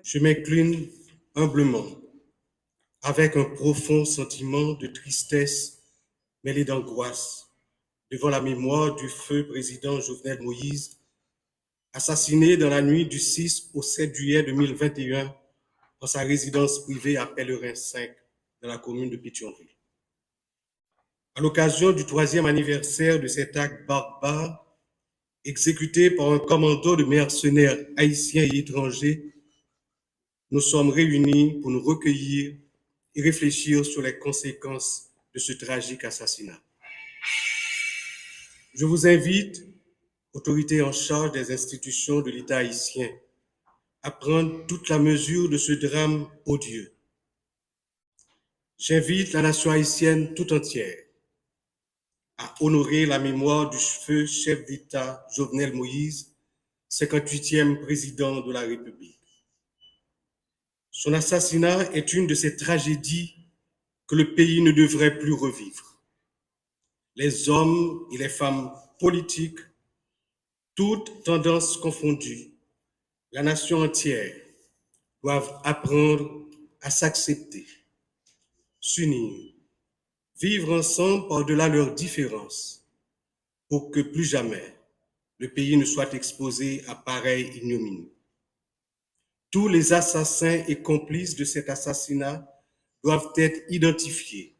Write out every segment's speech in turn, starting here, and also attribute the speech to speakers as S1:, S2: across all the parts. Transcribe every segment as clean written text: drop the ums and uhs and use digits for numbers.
S1: Je m'incline humblement, avec un profond sentiment de tristesse mêlé d'angoisse, devant la mémoire du feu président Jovenel Moïse, assassiné dans la nuit du 6 au 7 juillet 2021 dans sa résidence privée à Pèlerin 5, dans la commune de Pétionville. À l'occasion du 3e anniversaire de cet acte barbare, exécuté par un commando de mercenaires haïtiens et étrangers, nous sommes réunis pour nous recueillir et réfléchir sur les conséquences de ce tragique assassinat. Je vous invite, autorités en charge des institutions de l'État haïtien, à prendre toute la mesure de ce drame odieux. J'invite la nation haïtienne tout entière à honorer la mémoire du feu chef d'État Jovenel Moïse, 58e président de la République. Son assassinat est une de ces tragédies que le pays ne devrait plus revivre. Les hommes et les femmes politiques, toutes tendances confondues, la nation entière doivent apprendre à s'accepter, s'unir, vivre ensemble par-delà leurs différences, pour que plus jamais le pays ne soit exposé à pareille ignominie. Tous les assassins et complices de cet assassinat doivent être identifiés,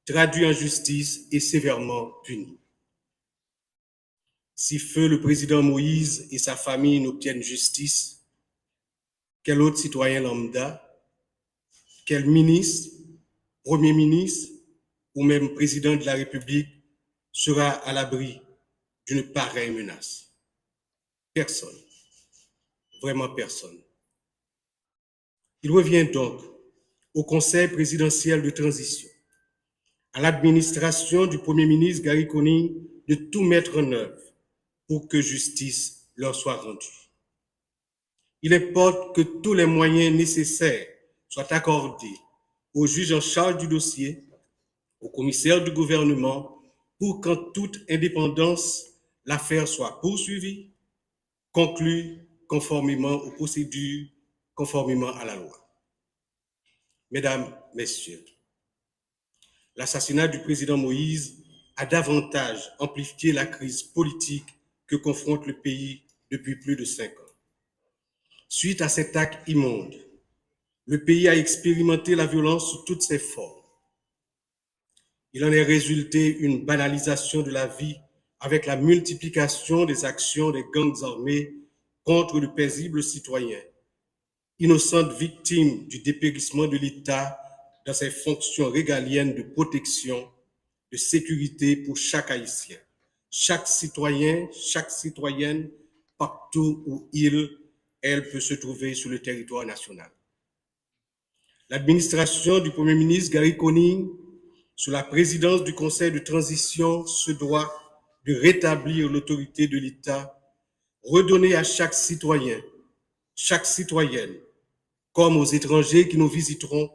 S1: traduits en justice et sévèrement punis. Si feu le président Moïse et sa famille n'obtiennent justice, quel autre citoyen lambda, quel ministre, premier ministre ou même président de la République sera à l'abri d'une pareille menace? Personne, vraiment personne. Il revient donc au Conseil présidentiel de transition, à l'administration du Premier ministre Gary Conille de tout mettre en œuvre pour que justice leur soit rendue. Il importe que tous les moyens nécessaires soient accordés aux juges en charge du dossier, aux commissaires du gouvernement, pour qu'en toute indépendance, l'affaire soit poursuivie, conclue conformément aux procédures, conformément à la loi. Mesdames, Messieurs, l'assassinat du président Moïse a davantage amplifié la crise politique que confronte le pays depuis plus de 5 ans. Suite à cet acte immonde, le pays a expérimenté la violence sous toutes ses formes. Il en est résulté une banalisation de la vie avec la multiplication des actions des gangs armés contre de paisibles citoyens, innocentes victimes du dépérissement de l'État dans ses fonctions régaliennes de protection, de sécurité pour chaque Haïtien, chaque citoyen, chaque citoyenne, partout où elle peut se trouver sur le territoire national. L'administration du Premier ministre Gary Conille, sous la présidence du Conseil de transition, se doit de rétablir l'autorité de l'État, redonner à chaque citoyen, chaque citoyenne, comme aux étrangers qui nous visiteront,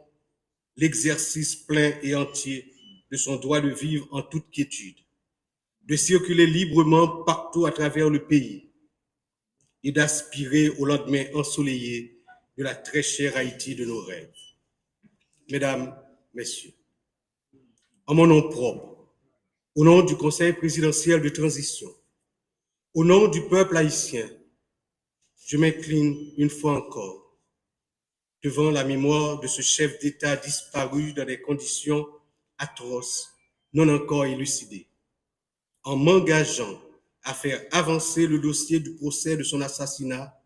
S1: l'exercice plein et entier de son droit de vivre en toute quiétude, de circuler librement partout à travers le pays et d'aspirer au lendemain ensoleillé de la très chère Haïti de nos rêves. Mesdames, Messieurs, en mon nom propre, au nom du Conseil présidentiel de transition, au nom du peuple haïtien, je m'incline une fois encore devant la mémoire de ce chef d'État disparu dans des conditions atroces, non encore élucidées, en m'engageant à faire avancer le dossier du procès de son assassinat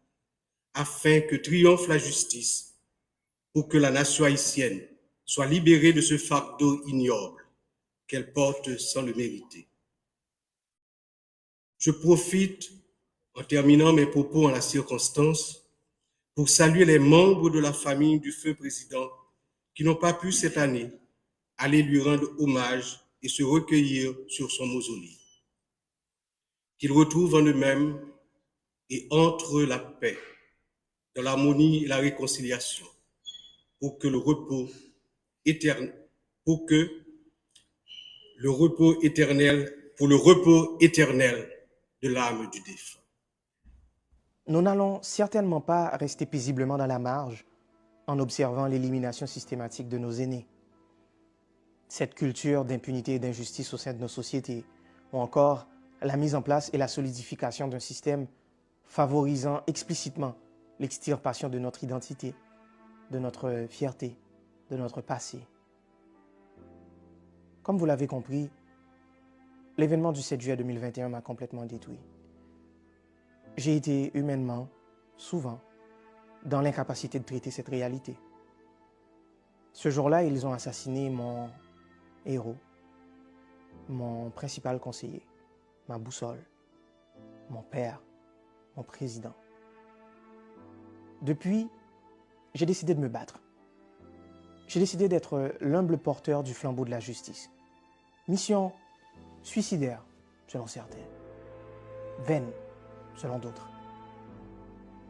S1: afin que triomphe la justice pour que la nation haïtienne soit libérée de ce fardeau ignoble qu'elle porte sans le mériter. Je profite, en terminant mes propos en la circonstance, pour saluer les membres de la famille du feu président qui n'ont pas pu cette année aller lui rendre hommage et se recueillir sur son mausolée. Qu'ils retrouvent en eux-mêmes et entre la paix, dans l'harmonie et la réconciliation, pour que le repos éternel de l'âme du défunt.
S2: Nous n'allons certainement pas rester paisiblement dans la marge en observant l'élimination systématique de nos aînés. Cette culture d'impunité et d'injustice au sein de nos sociétés, ou encore la mise en place et la solidification d'un système favorisant explicitement l'extirpation de notre identité, de notre fierté, de notre passé. Comme vous l'avez compris, l'événement du 7 juillet 2021 m'a complètement détruit. J'ai été humainement, souvent, dans l'incapacité de traiter cette réalité. Ce jour-là, ils ont assassiné mon héros, mon principal conseiller, ma boussole, mon père, mon président. Depuis, j'ai décidé de me battre. J'ai décidé d'être l'humble porteur du flambeau de la justice. Mission suicidaire, selon certains. Vaine, selon d'autres.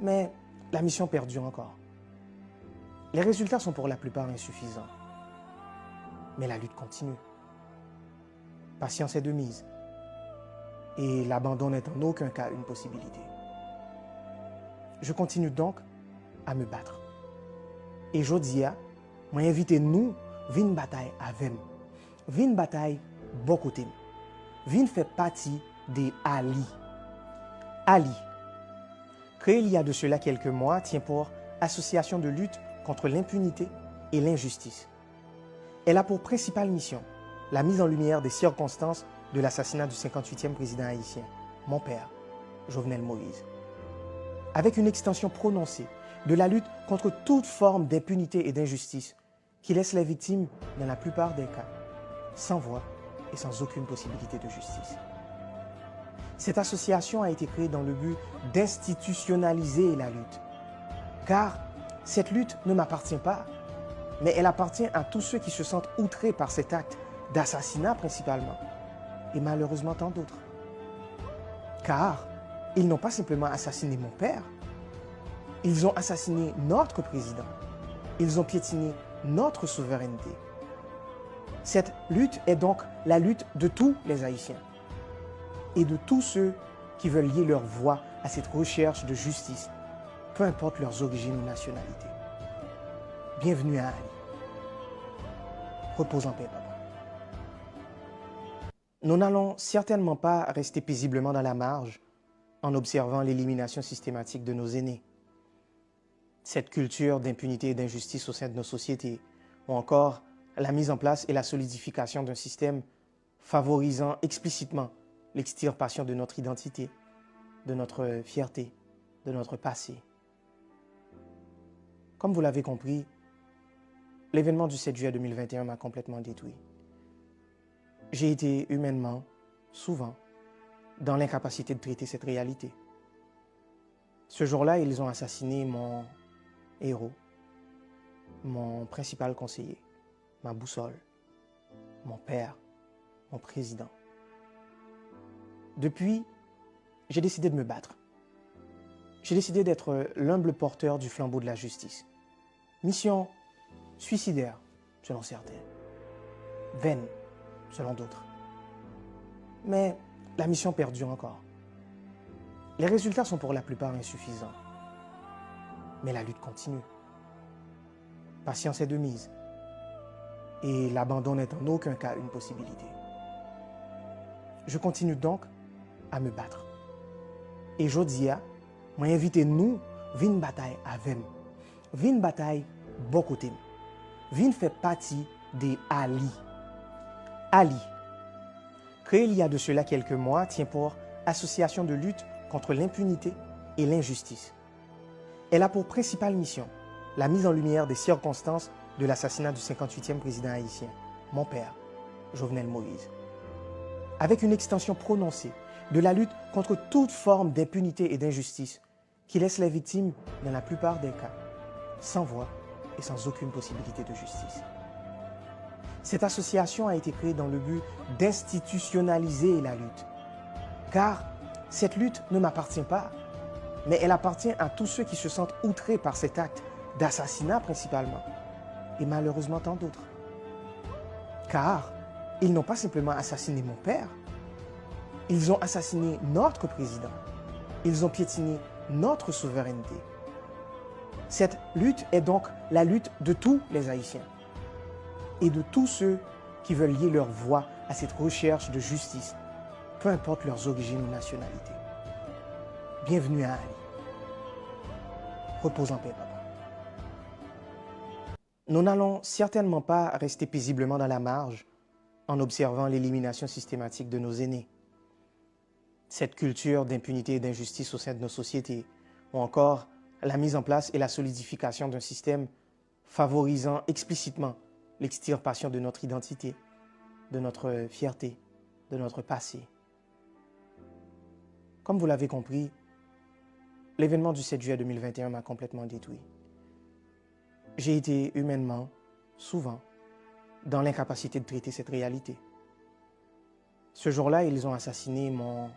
S2: Mais la mission perdure encore. Les résultats sont pour la plupart insuffisants. Mais la lutte continue. Patience est de mise. Et l'abandon n'est en aucun cas une possibilité. Je continue donc à me battre. Et Jodia m'a invité nous à une bataille avec nous. Une bataille beaucoup de Vin fait partie des Ali. Ali, créé il y a de cela quelques mois, tient pour Association de lutte contre l'impunité et l'injustice. Elle a pour principale mission la mise en lumière des circonstances de l'assassinat du 58e président haïtien, mon père, Jovenel Moïse. Avec une extension prononcée de la lutte contre toute forme d'impunité et d'injustice qui laisse les victimes, dans la plupart des cas, sans voix et sans aucune possibilité de justice. Cette association a été créée dans le but d'institutionnaliser la lutte. Car cette lutte ne m'appartient pas, mais elle appartient à tous ceux qui se sentent outrés par cet acte d'assassinat principalement, et malheureusement tant d'autres. Car ils n'ont pas simplement assassiné mon père, ils ont assassiné notre président, ils ont piétiné notre souveraineté. Cette lutte est donc la lutte de tous les Haïtiens et de tous ceux qui veulent lier leur voix à cette recherche de justice, peu importe leurs origines ou nationalités. Bienvenue à Ali. Repose en paix, papa. Nous n'allons certainement pas rester paisiblement dans la marge en observant l'élimination systématique de nos aînés. Cette culture d'impunité et d'injustice au sein de nos sociétés, ou encore la mise en place et la solidification d'un système favorisant explicitement l'extirpation de notre identité, de notre fierté, de notre passé. Comme vous l'avez compris, l'événement du 7 juillet 2021 m'a complètement détruit. J'ai été humainement, souvent, dans l'incapacité de traiter cette réalité. Ce jour-là, ils ont assassiné mon héros, mon principal conseiller, ma boussole, mon père, mon président. Depuis, j'ai décidé de me battre. J'ai décidé d'être l'humble porteur du flambeau de la justice. Mission suicidaire, selon certains. Vaine, selon d'autres. Mais la mission perdure encore. Les résultats sont pour la plupart insuffisants. Mais la lutte continue. Patience est de mise. Et l'abandon n'est en aucun cas une possibilité. Je continue donc à me battre. Et Jodia m'a invité nous à une bataille avec nous. Une bataille beaucoup de Vin fait partie des Ali. Ali, créé il y a de cela quelques mois, tient pour Association de lutte contre l'impunité et l'injustice. Elle a pour principale mission la mise en lumière des circonstances de l'assassinat du 58e président haïtien, mon père, Jovenel Moïse. Avec une extension prononcée de la lutte contre toute forme d'impunité et d'injustice qui laisse les victimes, dans la plupart des cas, sans voix et sans aucune possibilité de justice. Cette association a été créée dans le but d'institutionnaliser la lutte. Car cette lutte ne m'appartient pas, mais elle appartient à tous ceux qui se sentent outrés par cet acte d'assassinat principalement, et malheureusement tant d'autres. Car ils n'ont pas simplement assassiné mon père, ils ont assassiné notre président, ils ont piétiné notre souveraineté. Cette lutte est donc la lutte de tous les Haïtiens et de tous ceux qui veulent lier leur voix à cette recherche de justice, peu importe leurs origines ou nationalités. Bienvenue à Ali. Repose en paix, papa. Nous n'allons certainement pas rester paisiblement dans la marge en observant l'élimination systématique de nos aînés. Cette culture d'impunité et d'injustice au sein de nos sociétés, ou encore la mise en place et la solidification d'un système favorisant explicitement l'extirpation de notre identité, de notre fierté, de notre passé. Comme vous l'avez compris, l'événement du 7 juillet 2021 m'a complètement détruit. J'ai été humainement, souvent, dans l'incapacité de traiter cette réalité. Ce jour-là, ils ont assassiné mon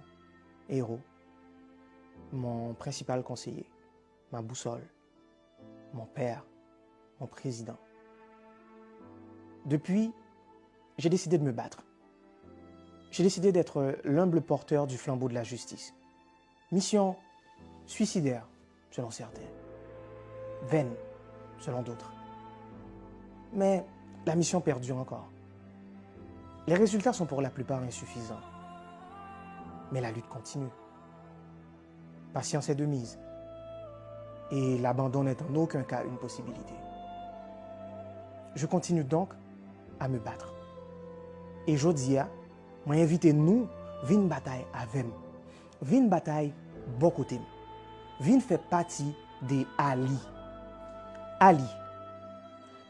S2: héros, mon principal conseiller, ma boussole, mon père, mon président. Depuis, j'ai décidé de me battre. J'ai décidé d'être l'humble porteur du flambeau de la justice. Mission suicidaire, selon certains. Vaine, selon d'autres. Mais la mission perdure encore. Les résultats sont pour la plupart insuffisants. Mais la lutte continue. Patience est de mise. Et l'abandon n'est en aucun cas une possibilité. Je continue donc à me battre. Et Jodia m'a invité nous à une bataille avec nous. Une bataille beaucoup de temps. Vin fait partie des Ali. Ali,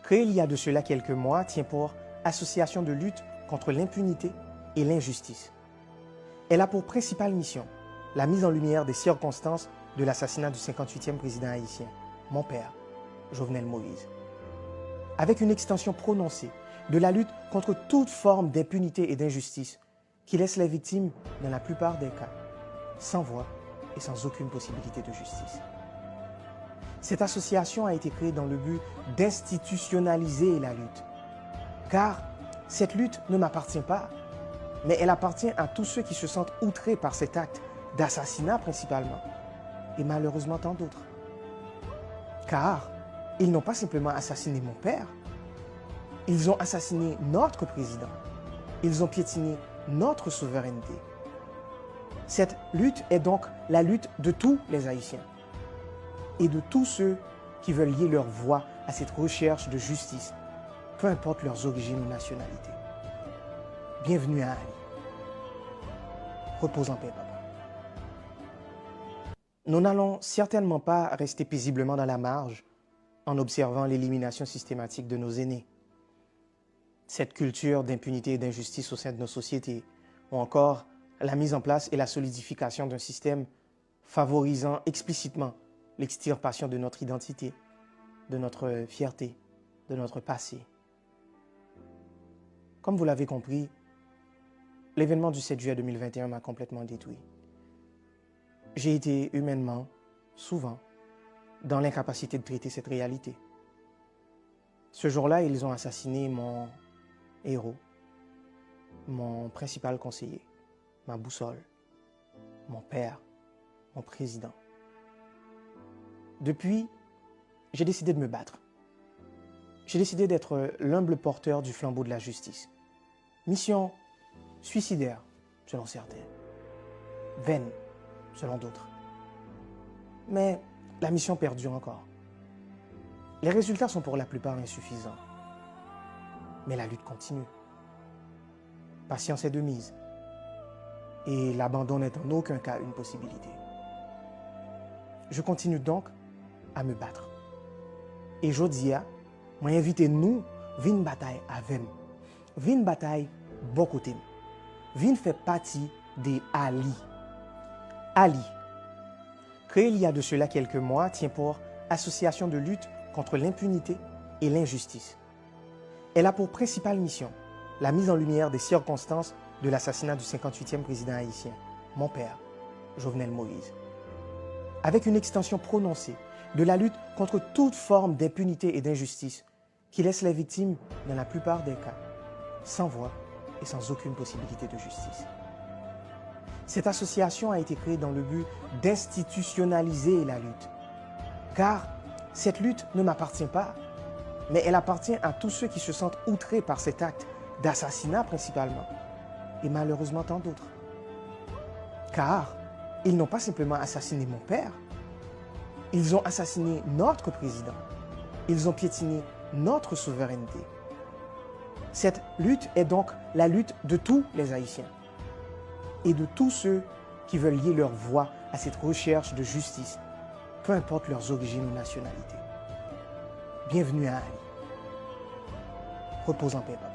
S2: créé il y a de cela quelques mois, tient pour Association de lutte contre l'impunité et l'injustice. Elle a pour principale mission la mise en lumière des circonstances de l'assassinat du 58e président haïtien, mon père, Jovenel Moïse. Avec une extension prononcée de la lutte contre toute forme d'impunité et d'injustice qui laisse les victimes, dans la plupart des cas, sans voix et sans aucune possibilité de justice. Cette association a été créée dans le but d'institutionnaliser la lutte. Car cette lutte ne m'appartient pas, mais elle appartient à tous ceux qui se sentent outrés par cet acte d'assassinat principalement, et malheureusement tant d'autres. Car ils n'ont pas simplement assassiné mon père, ils ont assassiné notre président, ils ont piétiné notre souveraineté. Cette lutte est donc la lutte de tous les Haïtiens et de tous ceux qui veulent lier leur voix à cette recherche de justice, peu importe leurs origines ou nationalités. Bienvenue à Ali. Repose en paix, papa. Nous n'allons certainement pas rester paisiblement dans la marge en observant l'élimination systématique de nos aînés. Cette culture d'impunité et d'injustice au sein de nos sociétés, ou encore la mise en place et la solidification d'un système favorisant explicitement l'extirpation de notre identité, de notre fierté, de notre passé. Comme vous l'avez compris, l'événement du 7 juillet 2021 m'a complètement détruit. J'ai été humainement, souvent, dans l'incapacité de traiter cette réalité. Ce jour-là, ils ont assassiné mon héros, mon principal conseiller, ma boussole, mon père, mon président. Depuis, j'ai décidé de me battre. J'ai décidé d'être l'humble porteur du flambeau de la justice. Mission suicidaire, selon certains. Vaine, selon d'autres. Mais la mission perdure encore. Les résultats sont pour la plupart insuffisants. Mais la lutte continue. Patience est de mise. Et l'abandon n'est en aucun cas une possibilité. Je continue donc à me battre. Et Jodia m'a invité nous à une bataille avec nous. Une bataille beaucoup de temps. Vin fait partie des Ali. Ali, créé il y a de cela quelques mois, tient pour Association de lutte contre l'impunité et l'injustice. Elle a pour principale mission la mise en lumière des circonstances de l'assassinat du 58e président haïtien, mon père, Jovenel Moïse. Avec une extension prononcée de la lutte contre toute forme d'impunité et d'injustice qui laisse les victimes, dans la plupart des cas, sans voix et sans aucune possibilité de justice. Cette association a été créée dans le but d'institutionnaliser la lutte. Car cette lutte ne m'appartient pas, mais elle appartient à tous ceux qui se sentent outrés par cet acte d'assassinat principalement, et malheureusement tant d'autres. Car ils n'ont pas simplement assassiné mon père, ils ont assassiné notre président, ils ont piétiné notre souveraineté. Cette lutte est donc la lutte de tous les Haïtiens et de tous ceux qui veulent lier leur voix à cette recherche de justice, peu importe leurs origines ou nationalités. Bienvenue à Ali. Repose en paix, papa.